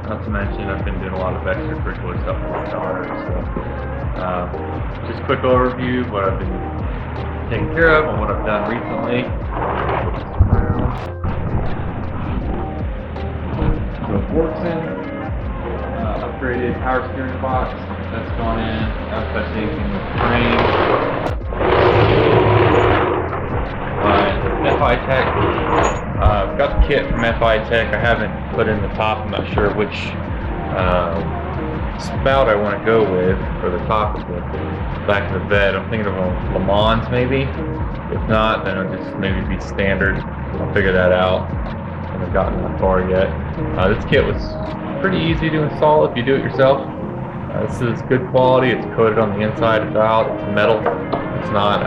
Not to mention, I've been doing a lot of extracurricular stuff with my daughter. So, just quick overview of what I've been taking care of and what I've done recently. So, forks in, upgraded power steering box. That's gone in. That's taking the frame. FI Tech. I've got the kit from FI Tech. I haven't put in the top. I'm not sure which spout I want to go with for the top of the back of the bed. I'm thinking of a Le Mans maybe. If not, then it'll just maybe be standard. I'll figure that out. I haven't gotten that far yet. This kit was pretty easy to install if you do it yourself. This is good quality. It's coated on the inside. It's out. It's metal. It's not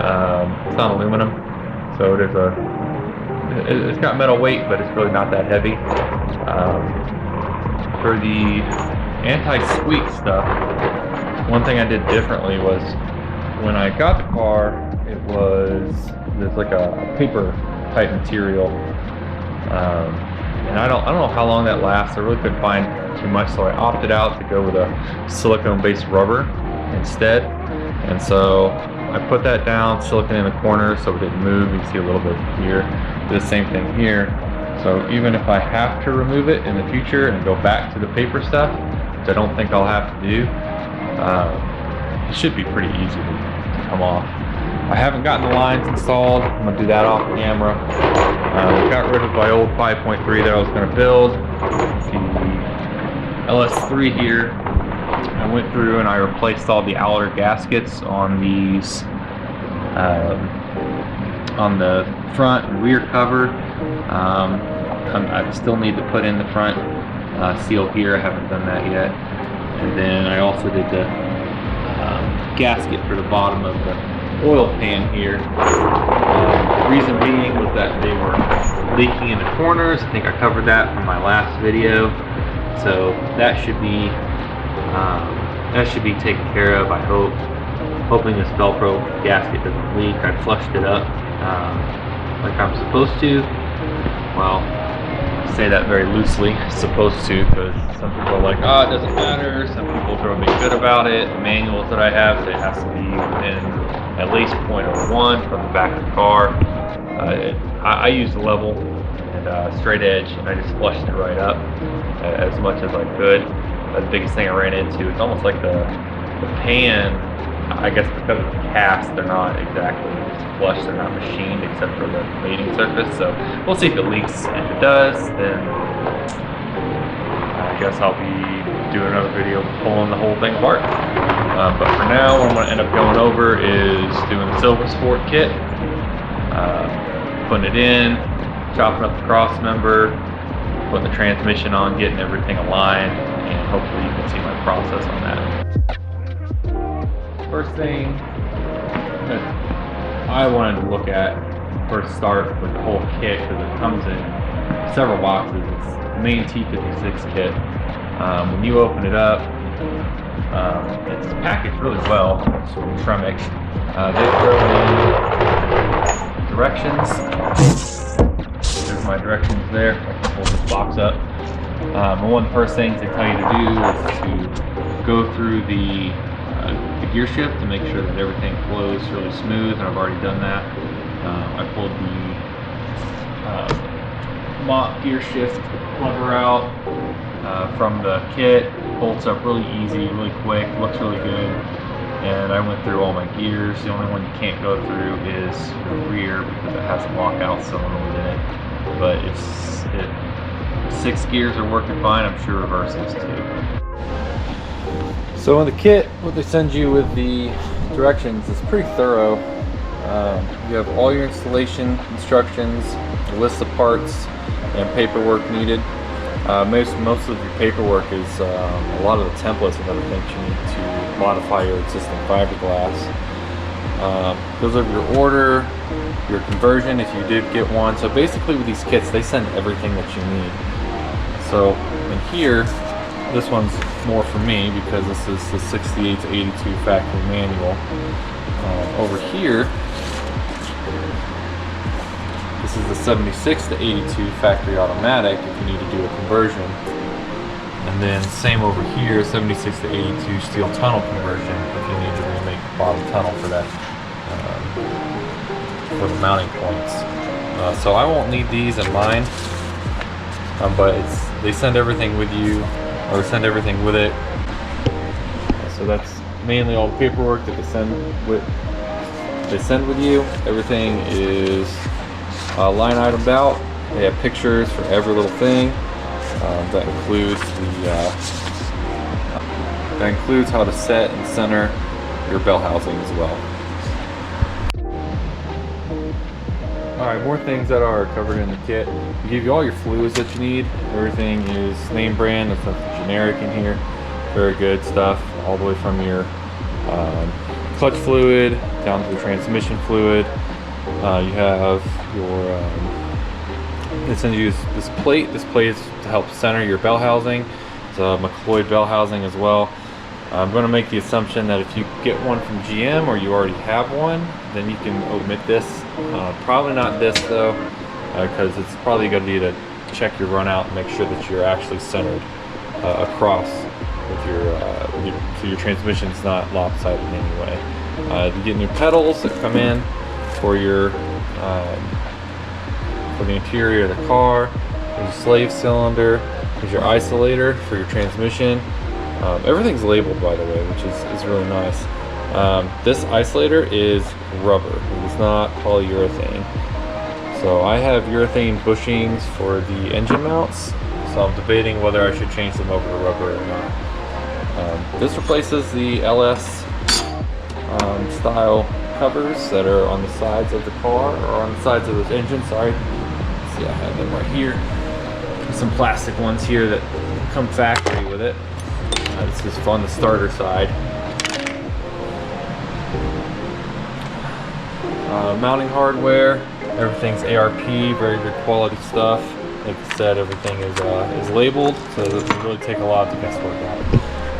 aluminum. So it's got metal weight, but it's really not that heavy. For the anti-squeak stuff, one thing I did differently was when I got the car, there's like a paper type material, and I don't know how long that lasts. I really couldn't find too much, so I opted out to go with a silicone-based rubber instead. And so I put that down, silicone in the corner so it didn't move. You can see a little bit here. Do the same thing here. So even if I have to remove it in the future and go back to the paper stuff, which I don't think I'll have to do, it should be pretty easy to come off. I haven't gotten the lines installed. I'm going to do that off camera. Got rid of my old 5.3 that I was going to build. The LS3 here. I went through and I replaced all the outer gaskets on these, on the front and rear cover. I still need to put in the front seal here. I haven't done that yet. And then I also did the gasket for the bottom of the oil pan here. The reason being was that they were leaking in the corners. I think I covered that from my last video. So that should be taken care of, I hope. Hoping this Velcro gasket doesn't leak. I flushed it up like I'm supposed to. Well, I say that very loosely, supposed to, because some people are like, oh, it doesn't matter. Some people are being good about it. The manuals that I have say it has to be within at least 0.01 from the back of the car. I used a level and straight edge, and I just flushed it right up as much as I could. The biggest thing I ran into, it's almost like the pan, I guess because of the cast, they're not exactly flush, they're not machined except for the mating surface. So we'll see if it leaks. If it does, then I guess I'll be doing another video pulling the whole thing apart. But for now, what I'm going to end up going over is doing the Silver Sport kit, putting it in, chopping up the cross member, putting the transmission on, getting everything aligned, and hopefully you can see my process on that. First thing that I wanted to look at first start with the whole kit, because it comes in several boxes. It's the main T56 kit. When you open it up, it's packaged really well. It's from Tremec. They throw in directions. There's my directions there. I can pull this box up. And one of the first things they tell you to do is to go through the gear shift to make sure that everything flows really smooth, and I've already done that. I pulled the mop gear shift lever out from the kit. Bolts up really easy, really quick, looks really good. And I went through all my gears. The only one you can't go through is the rear because it has a lockout cylinder within it. But it's 6 gears are working fine. I'm sure reverses too. So in the kit, what they send you with the directions is pretty thorough. You have all your installation instructions, a list of parts, and paperwork needed. Most of your paperwork is a lot of the templates and other things you need to modify your existing fiberglass. Goes over your order, your conversion if you did get one. So basically with these kits, they send everything that you need. So in here, this one's more for me because this is the 68 to 82 factory manual. Over here, this is the 76 to 82 factory automatic if you need to do a conversion. And then same over here, 76 to 82 steel tunnel conversion if you need to remake the bottom tunnel for that, for the mounting points. So I won't need these in mine, but they send everything with you, or send everything with it. So that's mainly all the paperwork that they send with you. Everything is line itemed out. They have pictures for every little thing. That includes how to set and center your bell housing as well. Alright, more things that are covered in the kit. We give you all your fluids that you need. Everything is name brand, there's nothing generic in here. Very good stuff, all the way from your clutch fluid down to the transmission fluid. You have your they send you this plate. This plate is to help center your bell housing. It's a McCloyd bell housing as well. I'm going to make the assumption that if you get one from GM or you already have one, then you can omit this. Probably not this though, because it's probably going to need to check your run out and make sure that you're actually centered across with so your transmission's not lopsided in any way. You get new pedals that come in for your for the interior of the car. There's a slave cylinder. There's your isolator for your transmission. Everything's labeled, by the way, which is really nice. This isolator is rubber. It is not polyurethane. So I have urethane bushings for the engine mounts, so I'm debating whether I should change them over to rubber or not. This replaces the LS style covers that are on the sides of the car, or on the sides of the engine, sorry. See, I have them right here. There's some plastic ones here that come factory with it. This is on the starter side. Mounting hardware, everything's ARP, very good quality stuff. Like I said, everything is labeled, so it doesn't really take a lot to guesswork out.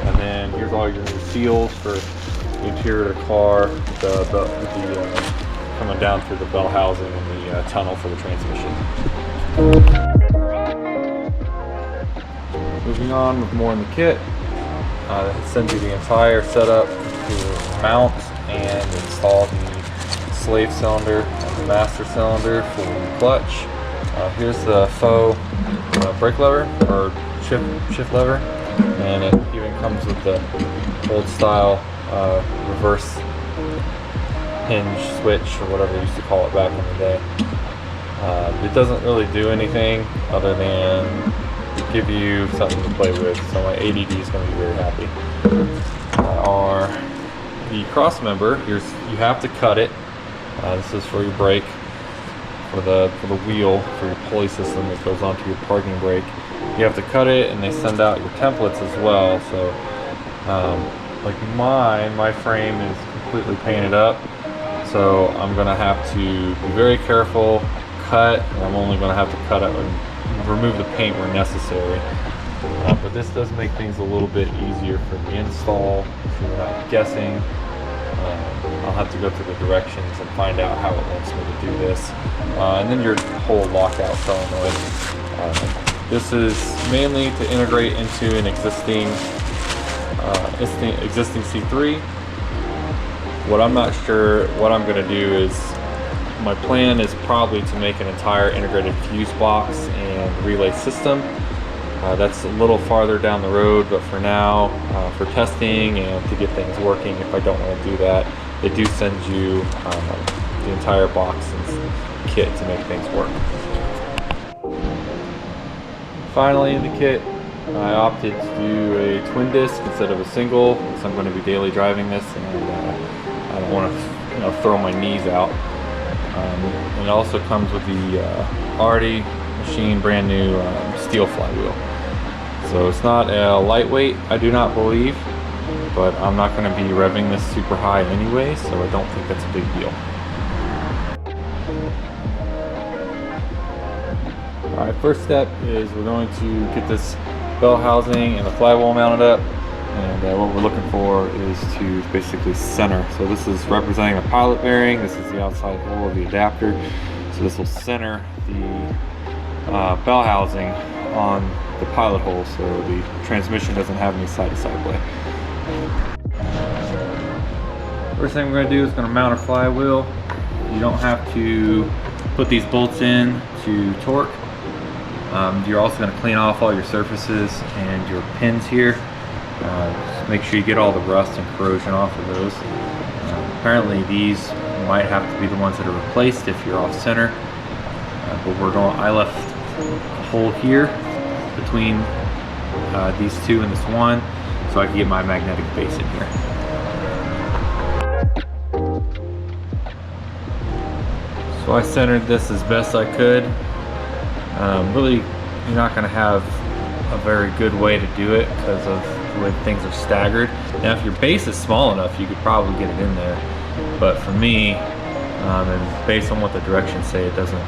And then here's all your new seals for the interior of the car, coming down through the bell housing and the tunnel for the transmission. Moving on with more in the kit. It sends you the entire setup to mount and install the slave cylinder and the master cylinder for the clutch. Here's the faux brake lever, or shift lever, and it even comes with the old style reverse hinge switch, or whatever they used to call it back in the day. It doesn't really do anything other than give you something to play with, so my ADD is going to be very happy. The cross member, you have to cut it. This is for your brake, for the wheel, for your pulley system that goes onto your parking brake. You have to cut it, and they send out your templates as well. So like my frame is completely painted up, so I'm going to have to be very careful, cut, and I'm only going to have to cut it and remove the paint where necessary. But this does make things a little bit easier for the install if you're not guessing. I'll have to go through the directions and find out how it wants me to do this. And then your whole lockout solenoid. This is mainly to integrate into an existing C3. What I'm not sure what I'm going to do is, my plan is probably to make an entire integrated fuse box and relay system. That's a little farther down the road, but for now, for testing and to get things working, if I don't want to do that, they do send you the entire box and kit to make things work. Finally, in the kit, I opted to do a twin disc instead of a single, because I'm going to be daily driving this, and I don't want to throw my knees out. And it also comes with the already machined brand new steel flywheel. So it's not a lightweight, I do not believe, but I'm not going to be revving this super high anyway, so I don't think that's a big deal. Alright, first step is we're going to get this bell housing and the flywheel mounted up, and what we're looking for is to basically center. So this is representing the pilot bearing, this is the outside hole of the adapter, so this will center the bell housing on the pilot hole, so the transmission doesn't have any side-to-side play. First thing we're going to do is going to mount a flywheel. You don't have to put these bolts in to torque. You're also going to clean off all your surfaces and your pins here. Just make sure you get all the rust and corrosion off of those. Apparently these might have to be the ones that are replaced if you're off center. But I left a hole here between these two and this one, so I can get my magnetic base in here. So I centered this as best I could. Really, you're not going to have a very good way to do it because of the way things are staggered. Now, if your base is small enough, you could probably get it in there. But for me, and based on what the directions say, it doesn't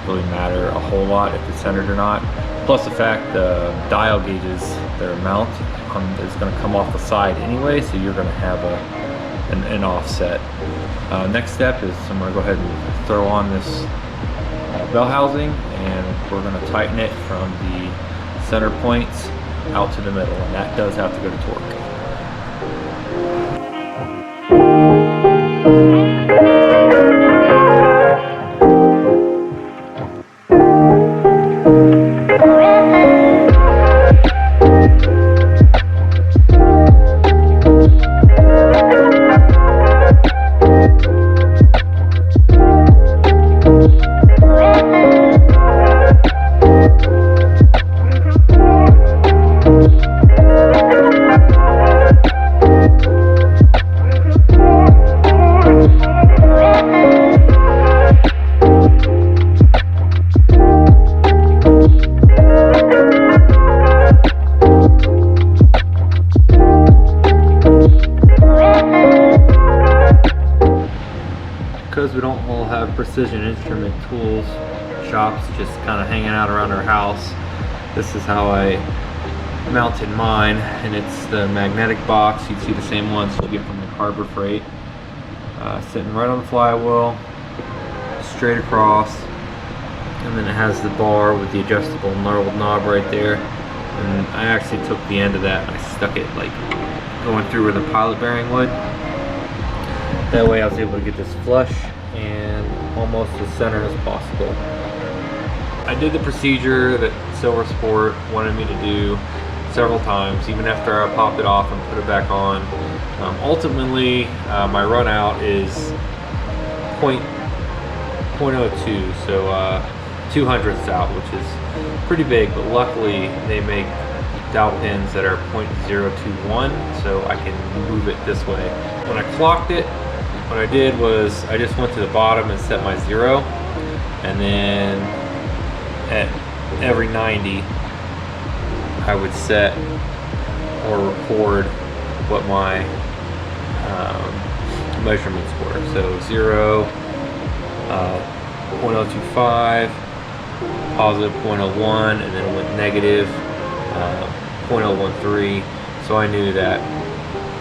really matter a whole lot if it's centered or not. Plus the fact the dial gauges that are mounted is going to come off the side anyway, so you're going to have an offset. Next step is I'm going to go ahead and throw on this bell housing, and we're going to tighten it from the center points out to the middle, and that does have to go to torque. Because we don't all have precision instrument tools shops just kind of hanging out around our house, this is how I mounted mine, and it's the magnetic box. You'd see the same ones that you get from the Harbor Freight, sitting right on the flywheel, straight across, and then it has the bar with the adjustable knurled knob right there. And I actually took the end of that and I stuck it like going through where the pilot bearing would. That way I was able to get this flush and almost as center as possible. I did the procedure that Silver Sport wanted me to do several times, even after I popped it off and put it back on. Ultimately, my run out is 0.02, so 2/100ths out, which is pretty big, but luckily they make dowel pins that are 0.021, so I can move it this way. When I clocked it, what I did was I just went to the bottom and set my 0, and then at every 90 I would set or record what my measurements were. So 0, 0.025, positive 0.01, and then it went negative 0.013, so I knew that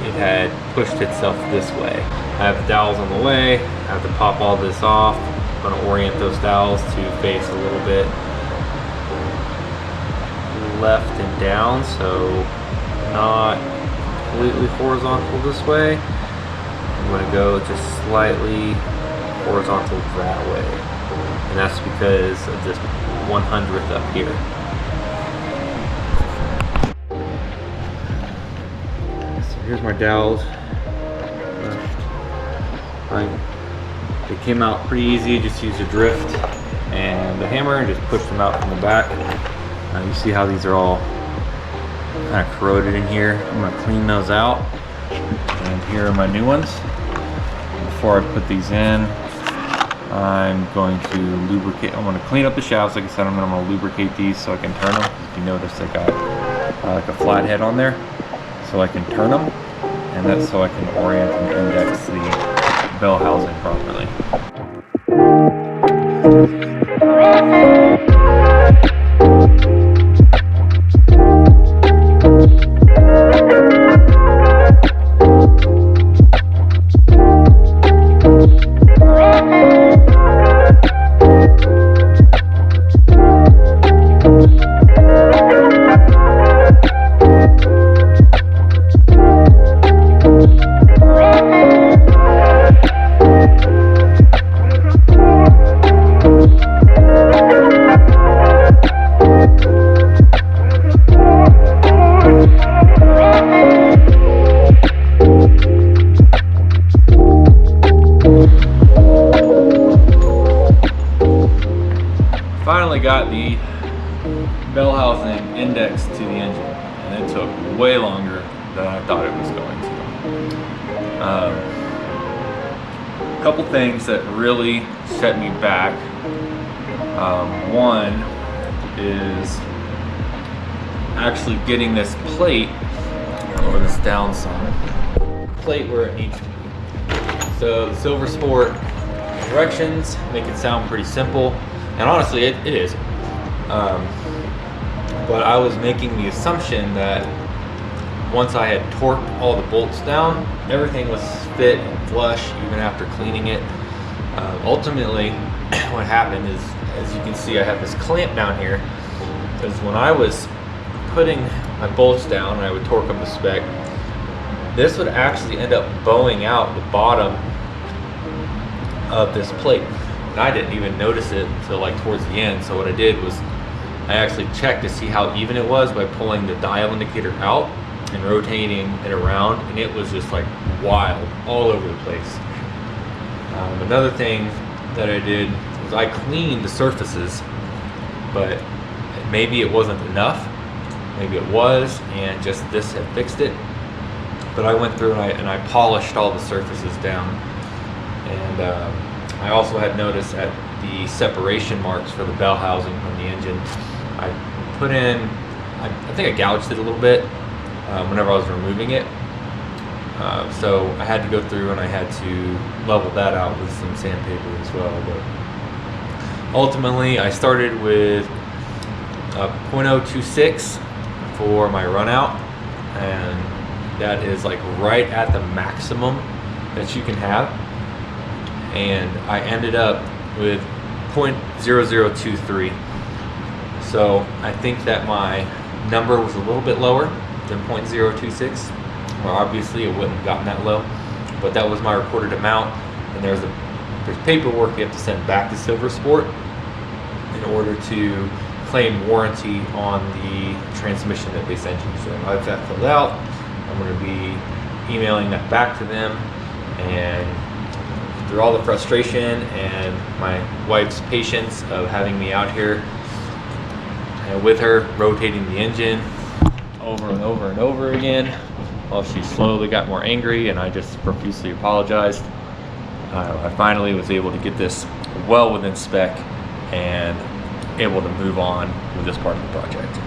it had pushed itself this way. I have the dowels on the way. I have to pop all this off. I'm going to orient those dowels to face a little bit left and down, so not completely horizontal this way. I'm going to go just slightly horizontal that way, and that's because of this 1/100th up here. So here's my dowels. They came out pretty easy. Just used a drift and a hammer and just pushed them out from the back. You see how these are all kind of corroded in here. I'm going to clean those out, and here are my new ones. Before I put these in, I'm going to lubricate. I'm going to clean up the shafts. Like I said, I'm going to lubricate these so I can turn them. If you notice, they got like a flat head on there, so I can turn them, and that's so I can orient and index the bell housing properly. index to the engine, and it took way longer than I thought it was going to. A couple things that really set me back. One is actually getting this plate, or this down some plate where it needs to be. So the Silver Sport directions make it sound pretty simple, and honestly it is. But I was making the assumption that once I had torqued all the bolts down, everything was fit and flush even after cleaning it. Ultimately, what happened is, as you can see, I have this clamp down here, because when I was putting my bolts down and I would torque them to spec, this would actually end up bowing out the bottom of this plate. And I didn't even notice it until like towards the end. So what I did was I actually checked to see how even it was by pulling the dial indicator out and rotating it around, and it was just like wild all over the place. Another thing that I did was I cleaned the surfaces, but maybe it wasn't enough. Maybe it was, and just this had fixed it. But I went through and I polished all the surfaces down. And I also had noticed at the separation marks for the bell housing from the engine, I put in, I think I gouged it a little bit whenever I was removing it. So I had to go through and I had to level that out with some sandpaper as well. But ultimately, I started with 0.026 for my run out, and that is like right at the maximum that you can have. And I ended up with 0.0023. So I think that my number was a little bit lower than 0.026. Well, obviously it wouldn't have gotten that low, but that was my recorded amount. And there's paperwork you have to send back to Silver Sport in order to claim warranty on the transmission that they sent you. So I've got that filled out. I'm going to be emailing that back to them, and through all the frustration and my wife's patience of having me out here and with her rotating the engine over and over and over again, while she slowly got more angry and I just profusely apologized, I finally was able to get this well within spec and able to move on with this part of the project.